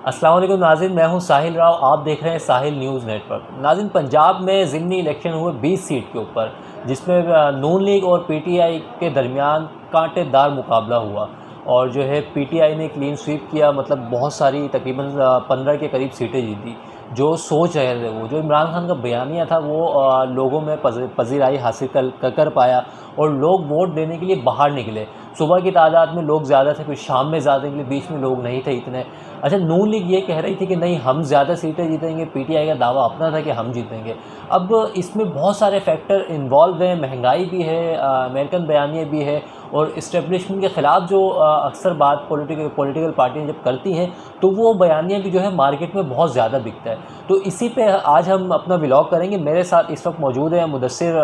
अस्सलाम वालेकुम नाज़रीन, मैं हूं साहिल राव। आप देख रहे हैं साहिल न्यूज़ नेटवर्क। नाज़रीन, पंजाब में ज़िमनी इलेक्शन हुए 20 सीट के ऊपर, जिसमें नून लीग और पीटीआई के दरमियान कांटेदार मुकाबला हुआ और जो है पीटीआई ने क्लीन स्वीप किया। मतलब बहुत सारी तकरीबन 15 के करीब सीटें जीती। जो सोच रहे थे, वो जो इमरान खान का बयानिया था, वो लोगों में पजीराई हासिल कर पाया और लोग वोट देने के लिए बाहर निकले। सुबह की तादाद में लोग ज़्यादा थे, फिर शाम में ज़्यादा निकले, बीच में लोग नहीं थे इतने। अच्छा, नून लीग ये कह रही थी कि नहीं, हम ज़्यादा सीटें जीतेंगे। पीटीआई का दावा अपना था कि हम जीतेंगे। अब इसमें बहुत सारे फैक्टर इन्वॉल्व हैं। महंगाई भी है, अमेरिकन बयानिया भी है, और इस्टेब्लिशमेंट के ख़िलाफ़ जो अक्सर बात पॉलिटिकल पार्टियाँ जब करती हैं, तो वो बयानिया भी जो है मार्केट में बहुत ज़्यादा बिकता है। तो इसी पे आज हम अपना व्लॉग करेंगे। मेरे साथ इस वक्त मौजूद हैं मुदस्सिर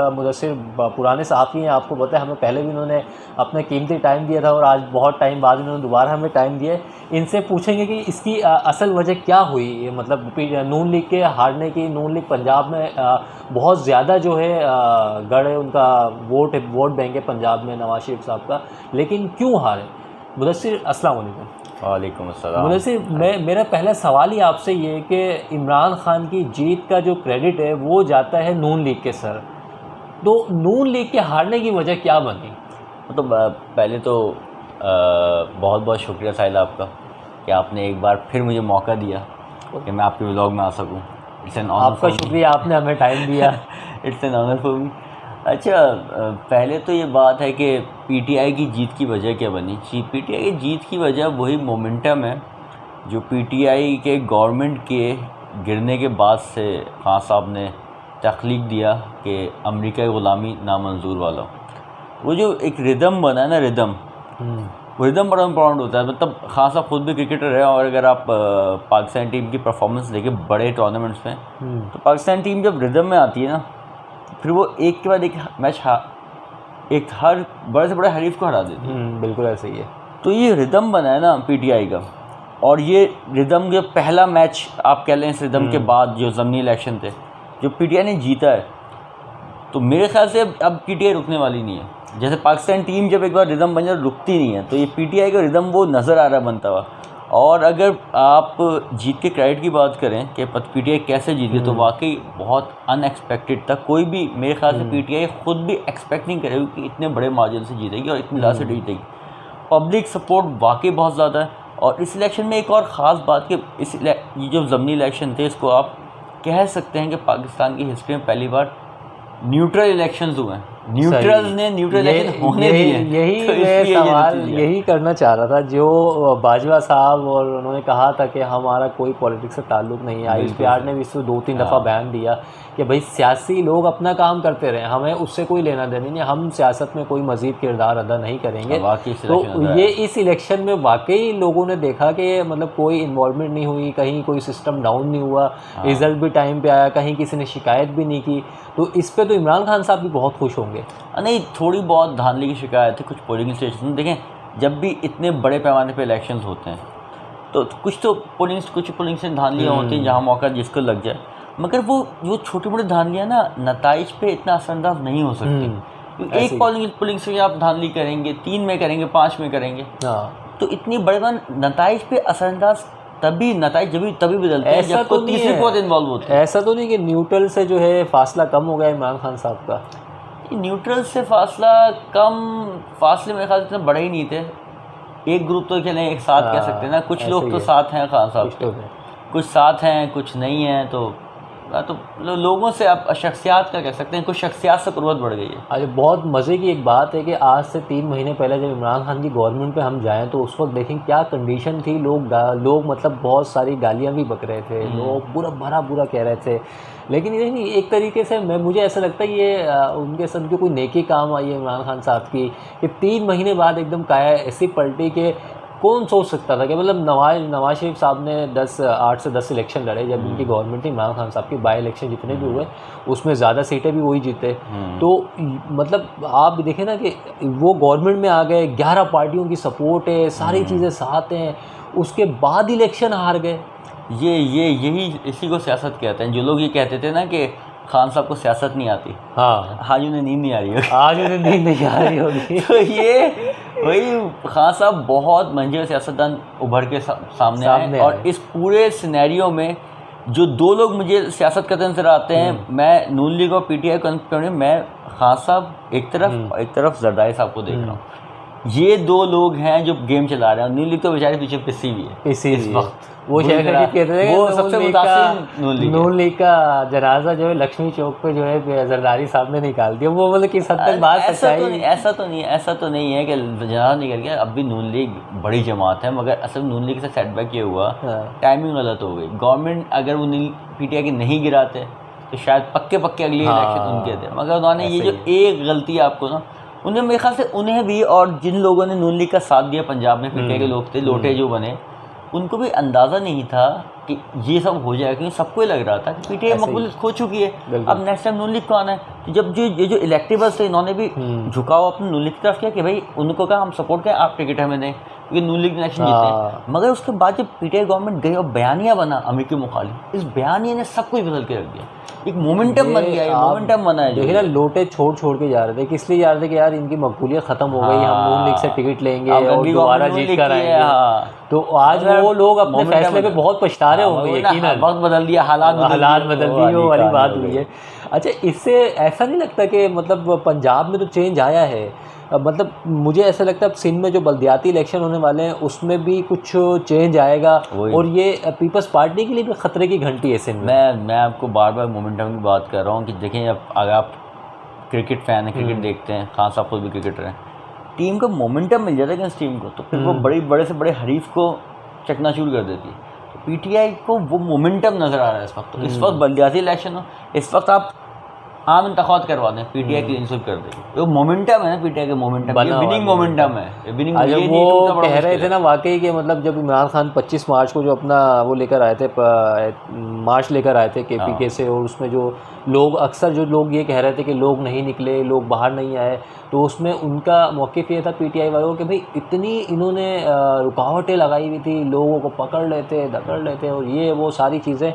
पुराने साथी हैं। आपको पता है, हमें पहले भी इन्होंने अपना कीमती टाइम दिया था और आज बहुत टाइम बाद इन्होंने दोबारा हमें टाइम दिया है। इनसे पूछेंगे कि इसकी असल वजह क्या हुई, मतलब नून लीग के हारने की। नून लीग पंजाब में बहुत ज़्यादा जो है गढ़ है उनका, वोट बैंक है पंजाब में नवाज शरीफ साहब का, लेकिन क्यों हारे? मुदस्सिर, अस्सलाम वालेकुम। वालेकुम अस्सलाम। मुदस्सिर, मेरा पहला सवाल ही आपसे ये है कि इमरान खान की जीत का जो क्रेडिट है वो जाता है नून लीग के सर, तो नून लीग के हारने की वजह क्या बनी? मतलब पहले तो बहुत बहुत शुक्रिया साहिल आपका कि आपने एक बार फिर मुझे मौका दिया कि मैं आपके व्लॉग में आ सकूं। It's an honour. आपका शुक्रिया, आपने हमें टाइम दिया। It's an honour for me. अच्छा, पहले तो ये बात है कि पीटीआई की जीत की वजह क्या बनी। पीटीआई की जीत की वजह वही मोमेंटम है जो पीटीआई के गवर्नमेंट के गिरने के बाद से खान साहब ने तख्लीक दिया कि अमेरिका की ग़ुलामी नामंजूर वाला। वो जो एक रिदम बना है ना, रिदम, वो रिदम बड़ा इंपॉर्टेंट होता है। मतलब खान साहब खुद भी क्रिकेटर है, और अगर आप पाकिस्तान टीम की परफॉर्मेंस देखें बड़े टूर्नामेंट्स में, तो पाकिस्तान टीम जब रिदम में आती है ना, फिर वो एक के बाद एक मैच एक हर बड़े से बड़े हरीफ को हरा देती है। बिल्कुल ऐसा ही है। तो ये रिदम बना है ना पीटीआई का, और ये रिदम जो पहला मैच आप कह लें, इस रिदम के बाद जो ज़मीनी इलेक्शन थे जो पीटीआई ने जीता है, तो मेरे ख्याल से अब पीटीआई रुकने वाली नहीं है। जैसे पाकिस्तान टीम जब एक बार रिदम बन जाए रुकती नहीं है, तो ये पीटीआई का रिदम वो नज़र आ रहा बनता हुआ। और अगर आप जीत के क्रेडिट की बात करें कि पीटीआई कैसे जीत गई, तो वाकई बहुत अनएक्सपेक्टेड था। कोई भी मेरे ख्याल से पीटीआई खुद भी एक्सपेक्ट नहीं करेगी कि इतने बड़े मार्जिन से जीतेगी और इतनी ज़्यादा से जीतेगी। पब्लिक सपोर्ट वाकई बहुत ज़्यादा है। और इस इलेक्शन में एक और ख़ास बात कि ये जो ज़मीनी इलेक्शन थे, इसको आप कह सकते हैं कि पाकिस्तान की हिस्ट्री में पहली बार न्यूट्रल इलेक्शंस हुए हैं। न्यूट्रल्स ने न्यूट्रल इलेक्शन होने दिए। यही तो मैं सवाल ये यही करना चाह रहा था। जो बाजवा साहब और उन्होंने कहा था कि हमारा कोई पॉलिटिक्स से ताल्लुक़ नहीं है। ISPR ने भी इसको 2-3 दफ़ा बयान दिया कि भाई सियासी लोग अपना काम करते रहे, हमें उससे कोई लेना देना नहीं है, हम सियासत में कोई मज़ीद किरदार अदा नहीं करेंगे। तो ये इस इलेक्शन में वाकई लोगों ने देखा कि मतलब कोई इन्वॉल्वमेंट नहीं हुई, कहीं कोई सिस्टम डाउन नहीं हुआ, रिज़ल्ट भी टाइम पे आया, कहीं किसी ने शिकायत भी नहीं की। तो इस पे तो इमरान खान साहब भी बहुत खुश होंगे। नहीं, थोड़ी बहुत धांधली की शिकायत है कुछ पोलिंग स्टेशन। देखें, जब भी इतने बड़े पैमाने पे इलेक्शंस होते हैं तो कुछ पोलिंग स्टेशन धांधलियाँ होती हैं जहाँ मौका जिसको लग जाए, मगर वो छोटी मोटी धांधलियाँ ना नताइज पे इतना असरअंदाज नहीं हो सकती। एक पोलिंग स्टेशन आप धांधली करेंगे, 3 में करेंगे, 5 में करेंगे, तो इतनी बड़े नताइज पे असरअंदाज तभी बदलते हैं जब कोई तीसरी क़ुव्वत इन्वॉल्व होती है। ऐसा तो नहीं कि न्यूट्रल से जो है फासला कम हो गया इमरान खान साहब का? न्यूट्रल से फासला कम, फासले मेरे ख्याल से इतने बड़े ही नहीं थे। एक ग्रुप तो चलें एक साथ कह सकते हैं ना, कुछ लोग तो साथ हैं खान साहब के, कुछ साथ हैं कुछ नहीं हैं। तो लोगों से आप शख्सियात का कह सकते हैं, कुछ शख्सियात से कुर्बत बढ़ गई है। अरे बहुत मज़े की एक बात है कि आज से 3 महीने पहले जब इमरान खान की गवर्नमेंट पे हम जाएं, तो उस वक्त देखें क्या कंडीशन थी। लोग मतलब बहुत सारी गालियां भी बक रहे थे, लोग बुरा कह रहे थे। लेकिन ये एक तरीके से मुझे ऐसा लगता है ये उनके सब जो कोई नेकी काम आई है इमरान खान साहब की, कि 3 महीने बाद एकदम काया ऐसी पलटी के कौन सोच सकता था कि मतलब नवाज शरीफ साहब ने 8 से 10 इलेक्शन लड़े जब उनकी गवर्नमेंट थी। इमरान खान साहब की बाई इलेक्शन जितने भी हुए उसमें ज़्यादा सीटें भी वही जीते। तो मतलब आप देखें ना कि वो गवर्नमेंट में आ गए, 11 पार्टियों की सपोर्ट है, सारी चीज़ें साथ हैं, उसके बाद इलेक्शन हार गए। यही इसी को सियासत कहते हैं। जो लोग ये कहते थे ना कि खान साहब को सियासत नहीं आती, हाँ आज उन्हें नींद नहीं आ रही होगी। आज उन्हें नींद नहीं आ रही होगी। तो ये वही खान साहब बहुत मंझे सियासतदान उभर के सामने आए। और इस पूरे सिनेरियो में जो दो लोग मुझे सियासत करते नजर आते हैं, मैं नून लीग और पीटीआई को, मैं खान साहब एक तरफ और एक तरफ जरदारी साहब को देख रहा हूँ। ये दो लोग हैं जो गेम चला रहे हैं। नून लीग तो बेचारे पीछे पिसी भी है इस वक्त। वो शेख रशीद कहते थे वो सबसे मुतासिर नून लीग का जनाजा जो है लक्ष्मी चौक पे जो है जरदारी साहब ने निकाल दिया। वो मतलब किस हद तक बात सच्चाई। ऐसा तो नहीं है कि जनाजा निकल गया। अब भी नून लीग बड़ी जमात है, मगर असल नून लीग से सेटबैक ये हुआ, टाइमिंग गलत हो गई। गवर्नमेंट अगर वो पीटीआई के नहीं गिराते तो शायद पक्के अगली इलेक्शन उनके थे, मगर उन्होंने ये जो एक गलती आपको ना, उन्हें मेरे ख्याल से उन्हें भी और जिन लोगों ने नून लीग का साथ दिया पंजाब में पीटीआई के लोग थे, लोटे जो बने, उनको भी अंदाज़ा नहीं था कि ये सब हो जाएगा, क्योंकि सबको ही लग रहा था कि पीटीआई मकबूलियत खो चुकी है। अब नेक्स्ट टाइम नून लीग को आना है। तो जब जो इलेक्टेबल्स थे, इन्होंने भी झुकाव अपने नून लीग की तरफ किया कि भाई उनको कहा हम सपोर्ट करें, आप टिकट हमें दें, क्योंकि नून लीग इलेक्शन जीते। मगर उसके बाद जब पीटीआई गवर्नमेंट गई और बयानिया बना अमीर के मुखालिफ, इस बयानिया ने सब कुछ बदल के रख दिया। एक मोमेंटम बन गया, मोमेंटम बना है। देखिए ना, लोटे छोड़ के जा रहे थे, किस लिए जा रहे थे कि यार इनकी मकबूलियत खत्म हो गई, हम नून लीग से टिकट लेंगे और दोबारा जीत कर आएंगे। तो आज वो लोग अपने फैसले पे बहुत पछता रहे होंगे। यकीनन वक्त बदल दिया, हालात बदल दिए, वो वाली बात हुई है। अच्छा, इससे ऐसा नहीं लगता कि मतलब पंजाब में तो चेंज आया है, मतलब मुझे ऐसा लगता है अब सिंध में जो बल्दियाती इलेक्शन होने वाले हैं उसमें भी कुछ चेंज आएगा, और ये पीपल्स पार्टी के लिए भी खतरे की घंटी है सिंध में। मैं आपको बार मोमेंटम की बात कर रहा हूँ कि देखें, अब अगर आप क्रिकेट फैन हैं, क्रिकेट देखते हैं, खान साहब खुद भी क्रिकेटर हैं, टीम को मोमेंटम मिल जाता है इस टीम को, तो फिर वो बड़े से बड़े हरीफ को चकनाचूर कर देती है। तो पीटीआई को वो मोमेंटम नज़र आ रहा है इस वक्त। तो इस वक्त बल्दियाती इलेक्शन हो, इस वक्त आप आम इंतखाब करवा दें, पीटीआई क्लीन स्वीप कर देगी। तो मोमेंटम है ना पीटीआई का, मोमेंटम विनिंग मोमेंटम है, विनिंग। वो कह रहे थे ना वाकई कि मतलब जब इमरान खान 25 मार्च को जो अपना वो लेकर आए थे, मार्च लेकर आए थे केपीके से, और उसमें जो लोग अक्सर जो लोग ये कह रहे थे कि लोग नहीं निकले, लोग बाहर नहीं आए, तो उसमें उनका मौक़िफ़ ये था पीटीआई वालों कि भाई इतनी इन्होंने रुकावटें लगाई हुई थी, लोगों को पकड़ लेते, दकड़ लेते, और ये वो सारी चीज़ें।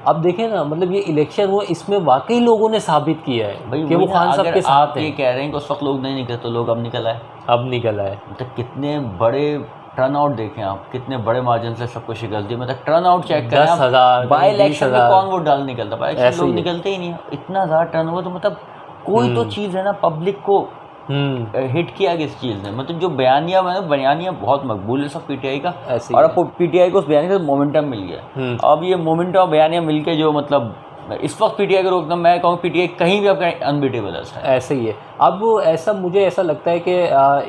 अब देखें ना, मतलब ये इलेक्शन हुआ, इसमें वाकई लोगों ने साबित किया है कि वो खान साहब के साथ हैं। ये कह रहे हैं कि उस वक्त लोग नहीं निकले, तो लोग अब निकल आए। मतलब कितने बड़े टर्न आउट देखें आप, कितने बड़े मार्जिन से सबको शिकस्त दी। मतलब टर्न आउट चेक करें, 10,000 बाई इलेक्शन में कौन वोट डाल निकलता, बाई इलेक्शन लोग निकलते ही नहीं। इतना ज़्यादा टर्न हुआ, तो मतलब कोई तो चीज़ है ना, पब्लिक को हिट किया किस चीज़ ने। मतलब जो बयानिया बहुत मकबूल है सब पीटीआई का, और अब पीटीआई को उस बयानिया से मोमेंटम मिल गया। अब ये मोमेंटम और बयानिया मिल के जो मतलब इस वक्त पीटीआई को रोकना, मैं कहूँ पीटीआई कहीं भी आपका अनबीटेबल है। ऐसे ही है। अब ऐसा मुझे ऐसा लगता है कि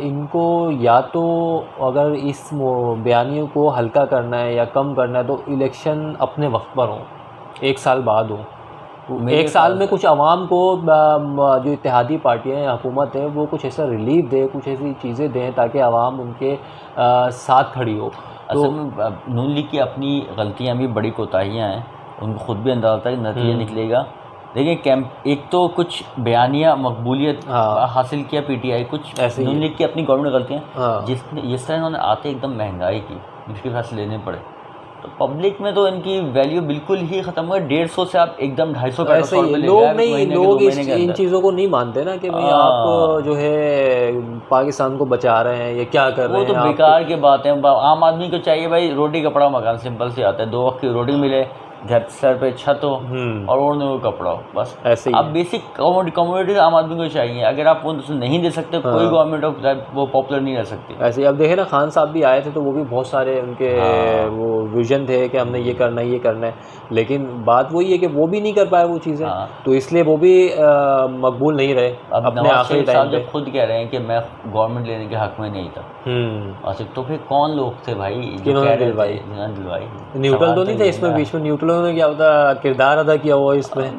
इनको या तो अगर इस बयानियों को हल्का करना है या कम करना है, तो इलेक्शन अपने वक्त पर हो, 1 साल बाद हो। 1 साल में कुछ आवाम को जो इत्तेहादी पार्टियां हैं, हुकूमत है, वो कुछ ऐसा रिलीफ दे, कुछ ऐसी चीज़ें दें ताकि आवाम उनके साथ खड़ी हो। असल में नून लीग की अपनी गलतियां भी बड़ी कोताहियां हैं, उनको खुद भी अंदाज़ा था कि नतीजा निकलेगा। देखिए एक तो कुछ बयानिया मकबूलियत हासिल किया पीटीआई, कुछ नून लीग की अपनी गवर्नमेंट गलतियाँ, जिस तरह इन्होंने आते एकदम महंगाई की मुश्किल फैसले लेने पड़े, तो पब्लिक में तो इनकी वैल्यू बिल्कुल ही ख़त्म हो गई। 150 से आप एकदम 250 लोग इन चीज़ों को नहीं मानते ना कि भाई आप जो है पाकिस्तान को बचा रहे हैं, ये क्या कर रहे हैं। वो तो बेकार की बात है। आम आदमी को चाहिए भाई रोटी कपड़ा मकान, सिंपल से आता है, 2 वक्त की रोटी मिले, घर सर पे छत हो और ओढ़ने को कपड़ा हो, बस ऐसे ही। अब बेसिक कमोडिटी आम आदमी को चाहिए। अगर आप उनको नहीं दे सकते, कोई गवर्नमेंट वो पॉपुलर नहीं रह सकती। ऐसे ही अब देखे ना, खान साहब भी आए थे तो वो भी बहुत सारे उनके वो विजन थे कि हमने ये करना है, लेकिन बात वही है कि वो भी नहीं कर पाए वो चीज़ें, तो इसलिए वो भी मकबूल नहीं रहे। अपने आखिरी टाइम पे खुद कह रहे हैं कि मैं गवर्नमेंट लेने के हक में नहीं था। तो फिर कौन लोग थे भाई जो कह रहे थे? न्यूट्रल तो नहीं थे इसमें, बीच में न्यूट्रल ने क्या होता किरदार अदा किया हुआ इसमें,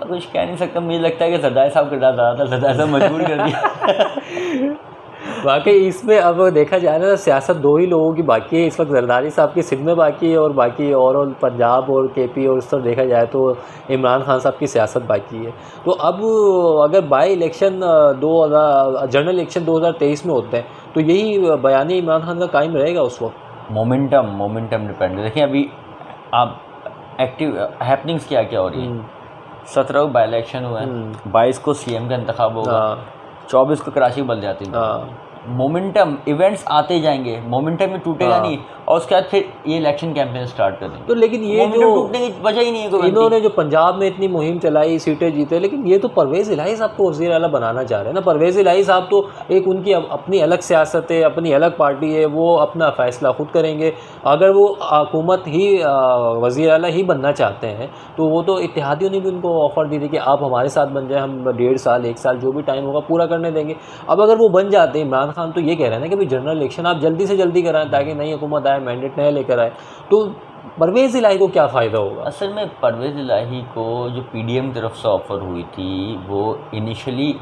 कुछ कह नहीं सकता। मुझे लगता है कि जरदारी साहब किरदार अदा था, जरदारी साहब मजबूर कर दिया। वाकई इसमें अब देखा जाए ना, सियासत 2 ही लोगों की बाकी है इस वक्त, जरदारी साहब की सिंध में बाकी है, और बाकी और पंजाब और केपी और इस तरह देखा जाए तो इमरान खान साहब की सियासत बाकी है। तो अब अगर बाई इलेक्शन 2000 जनरल इलेक्शन 2023 में होते हैं, तो यही बयानी इमरान खान का कायम रहेगा उस वक्त। Momentum depend. देखिए अभी आप एक्टिव हैपनिंग्स क्या हो रही है। 17 को बाई इलेक्शन हुआ है, 22 को सीएम का इंतखाब होगा, 24 को कराची बल्दियाती। मोमेंटम इवेंट्स आते जाएंगे, मोमेंटम में टूटेगा नहीं, और उसके बाद फिर ये इलेक्शन कैंपेन स्टार्ट कर देंगे। तो लेकिन ये जो टूटने की वजह ही नहीं है कोई। इन्होंने जो पंजाब में इतनी मुहिम चलाई, सीटें जीते, लेकिन ये तो परवेज़ इलाही साहब को वज़ीर आला बनाना चाह रहे हैं ना। परवेज़ इलाही साहब तो एक उनकी अपनी अलग सियासत है, अपनी अलग पार्टी है, वो अपना फ़ैसला खुद करेंगे। अगर वो हुकूमत ही वज़ीर आला ही बनना चाहते हैं तो वो तो इत्तेहादियों ने भी उनको ऑफ़र दी थी कि आप हमारे साथ बन जाए, हम 1.5 साल 1 साल जो भी टाइम होगा पूरा करने देंगे। अब अगर वो बन जाते हैं, इमरान खान तो ये कह रहे हैं ना कि भाई जनरल इलेक्शन आप जल्दी से जल्दी कराएं ताकि नई हुकूमत आए, मैंडेट नया लेकर आए, तो परवेज़ इलाही को क्या फ़ायदा होगा? असल में परवेज़ इलाही को जो पीडीएम की तरफ से ऑफ़र हुई थी वो इनिशियली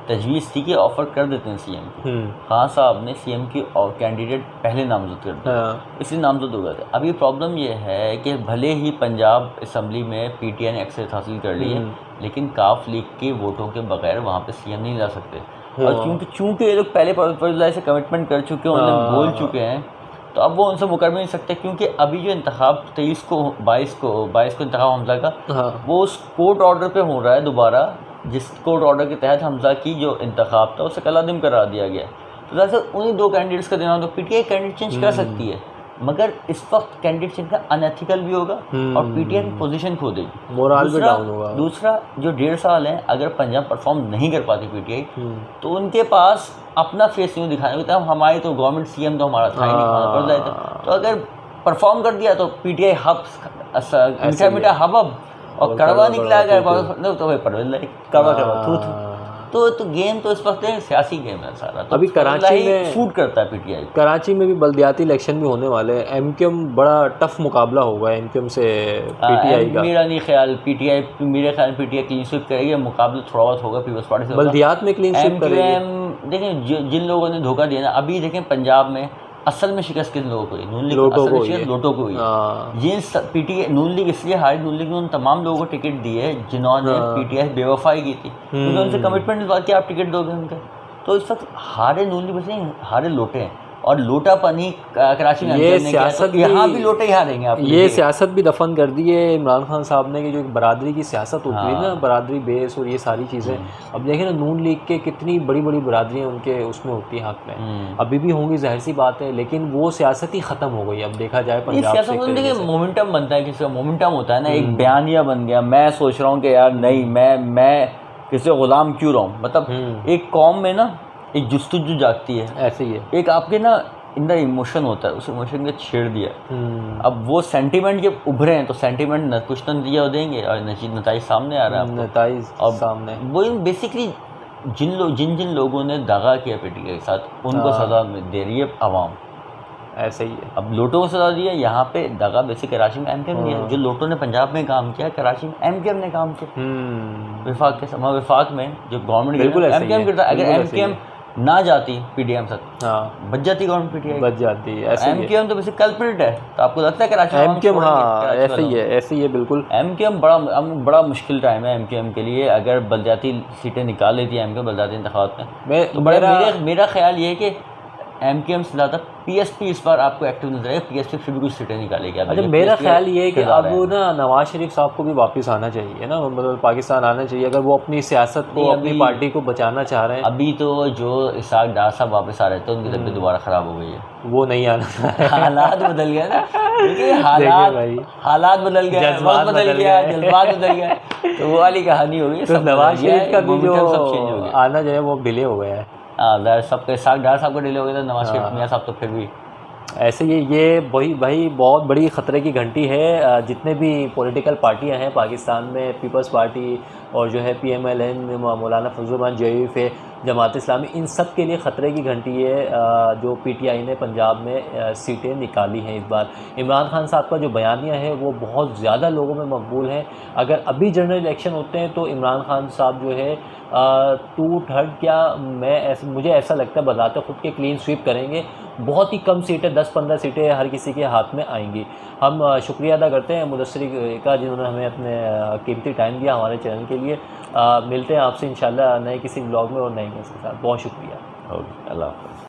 तजवीज़ थी कि ऑफ़र कर देते हैं सीएम की। खान साहब ने सीएम की कैंडिडेट पहले नामज़द कर दिया, इसलिए नामज़द हो गए थे। अभी प्रॉब्लम ये है कि भले ही पंजाब असम्बली में पीटीआई ने एक्सेस हासिल कर ली है, लेकिन काफ लीग के वोटों के बगैर वहाँ पे सीएम नहीं ला सकते। और चूँकि ये लोग पहले परवेज़ इलाही से कमिटमेंट कर चुके हैं, उन्हें बोल चुके हैं, तो अब वो उनसे मुकर भी नहीं सकते, क्योंकि अभी जो इंतखाब 23 को 22 को इंतखाब हमज़ा का, वो उस कोर्ट ऑर्डर पे हो रहा है दोबारा, जिस कोर्ट ऑर्डर के तहत हमज़ा की जो इंतखाब था उसे कलादिम करा दिया गया। तो दरअसल उन्हीं 2 कैंडिडेट्स का देना, तो पीटीआई कैंडिडेट चेंज कर सकती है, मगर इस वक्त कैंडिडेट चेंज का अनएथिकल भी होगा और पीटीआई की पोजीशन खो देगी, मोरल भी डाउन होगा। दूसरा जो 1.5 साल है, अगर पंजाब परफॉर्म नहीं कर पाती पीटीआई, तो उनके पास अपना फेस यूँ दिखाने को, हमारी तो गवर्नमेंट सीएम तो हमारा था ही नहीं, पड़ जाए तो अगर परफॉर्म कर दिया तो पीटीआई हब मीठा मीठा हब और कड़वा निकला, अगर तो भाई परवेज़ इलाही कड़वा थू। तो गेम तो इस वक्त सियासी गेम है सारा। तो अभी कराची में शूट करता है पीटीआई। कराची में भी बल्दियाती इलेक्शन भी होने वाले हैं, एमक्यूएम बड़ा टफ मुकाबला होगा एमक्यूएम से पीटीआई का। मेरा नहीं ख्याल पीटीआई क्लीन स्वीप करेगी, मुकाबला थोड़ा बहुत होगा पीपल्स पार्टी से। बल्दियात में क्लीन स्वीप करेगी। देखें जिन लोगों ने धोखा दिया ना, अभी देखें पंजाब में असल में शिकस्त किन लोगों को हुई? नून लीग लोटो को हुई। ये पीटीआई नून लीग इसलिए हारी, नून लीग ने उन तमाम लोगों को टिकट दिए जिन्होंने पीटीआई बेवफाई की थी, क्योंकि उनसे कमिटमेंट इस बात की आप टिकट दोगे उनके। तो इस वक्त हारे नून लीग बस नहीं, हारे लोटे हैं, और लोटा पानी कराची में ये सियासत यहाँ भी लोटे ही हारेंगे आप। ये सियासत भी दफन कर दी है इमरान खान साहब ने कि जो बरादरी की सियासत होती है ना, बरादरी बेस और ये सारी चीज़ें। अब देखें ना, नून लीग के कितनी बड़ी बड़ी बरादरियाँ उनके उसमें होती हैं हक में, अभी भी होंगी, जाहिर सी बात है, लेकिन वो सियासत ही ख़त्म हो गई। अब देखा जाए पंजाब से मोमेंटम बनता है, किसी का मोमेंटम होता है ना, एक बयानिया बन गया, मैं सोच रहा हूँ कि यार नहीं, मैं किसी गुलाम क्यों रहा हूँ। मतलब एक कौम में ना एक जुस्तजू जागती है, ऐसे ही है, एक आपके ना अंदर इमोशन होता है, उस इमोशन को छेड़ दिया। अब वो सेंटीमेंट जब उभरे हैं तो सेंटीमेंट कुछ तो नतीजा देंगे, और नतीजा सामने आ रहा है, नतीजा सामने। वो बेसिकली जिन लोगों ने दगा किया पीटीआई के साथ, उनको सजा दे रही है आवाम, ऐसे ही है। अब लोटो को सजा दिया, यहाँ पे दगा बेसिक कराची में एमकेएम दिया। जो लोटो ने पंजाब में काम किया, कराची में एमकेएम ने काम किया। विफाक के समय विफाक में जो गवर्नमेंट एमकेएम करता, अगर एमकेएम ना जाती पीडीएम तक, बच जाती गवर्नमेंट पीटीआई, बच जाती है। एमकेएम तो बेसिक कल्प्रिट है, तो आपको लगता है कराची एमकेएम ऐसे ही है बिल्कुल। एमकेएम बड़ा मुश्किल टाइम है एमकेएम के लिए। अगर बल्दियाती सीटें निकाल लेती है एमकेएम बल्दियाती इंतखाबात में, तो मेरा ख्याल ये है कि एमकेएम से ज़्यादा पीएसपी इस बार आपको एक्टिव नजर आएगा। पीएसपी फिर भी कुछ सीटें निकालेगी। अच्छा, मेरा ख्याल ये है कि अब ना नवाज शरीफ साहब को भी वापस आना चाहिए ना, मतलब पाकिस्तान आना चाहिए, अगर वो अपनी सियासत को, अपनी पार्टी को बचाना चाह रहे हैं। अभी तो जो इसाक डार साहब वापस आ रहे थे, उनकी तबीयत दोबारा ख़राब हो गई है, वो नहीं आना। हालात बदल गया ना, हालात बदल गया, जज्बात बदल गया, तो वो वाली कहानी हो गई। तो नवाज शरीफ का भी जो आना जो है वो डिले हो गया है। सबके इसाक डार साहब को डिले हो गया था, नवाज शरीफ मियां साहब तो फिर भी ऐसे ये भाई बहुत बड़ी ख़तरे की घंटी है। जितने भी पॉलिटिकल पार्टियां हैं पाकिस्तान में, पीपल्स पार्टी और जो है PMLN, मौलाना फजल रहमान JUF है, जमात इस्लामी, इन सब के लिए ख़तरे की घंटी है जो PTI ने पंजाब में सीटें निकाली हैं इस बार। इमरान खान साहब का जो बयानिया है वो बहुत ज़्यादा लोगों में मकबूल है। अगर अभी जनरल इलेक्शन होते हैं तो इमरान खान साहब जो है 2/3 क्या, मुझे ऐसा लगता है बजाते खुद के क्लीन स्वीप करेंगे। बहुत ही कम सीटें, 10-15 सीटें हर किसी के हाथ में आएंगी। हम शुक्रिया अदा करते हैं मुदस्सिर का, जिन्होंने हमें अपने कीमती टाइम दिया हमारे चैनल के लिए। मिलते हैं आपसे इंशाल्लाह नए किसी ब्लॉग में और नए गेस्ट के साथ। बहुत शुक्रिया। ओके, अल्लाह हाफ़िज़।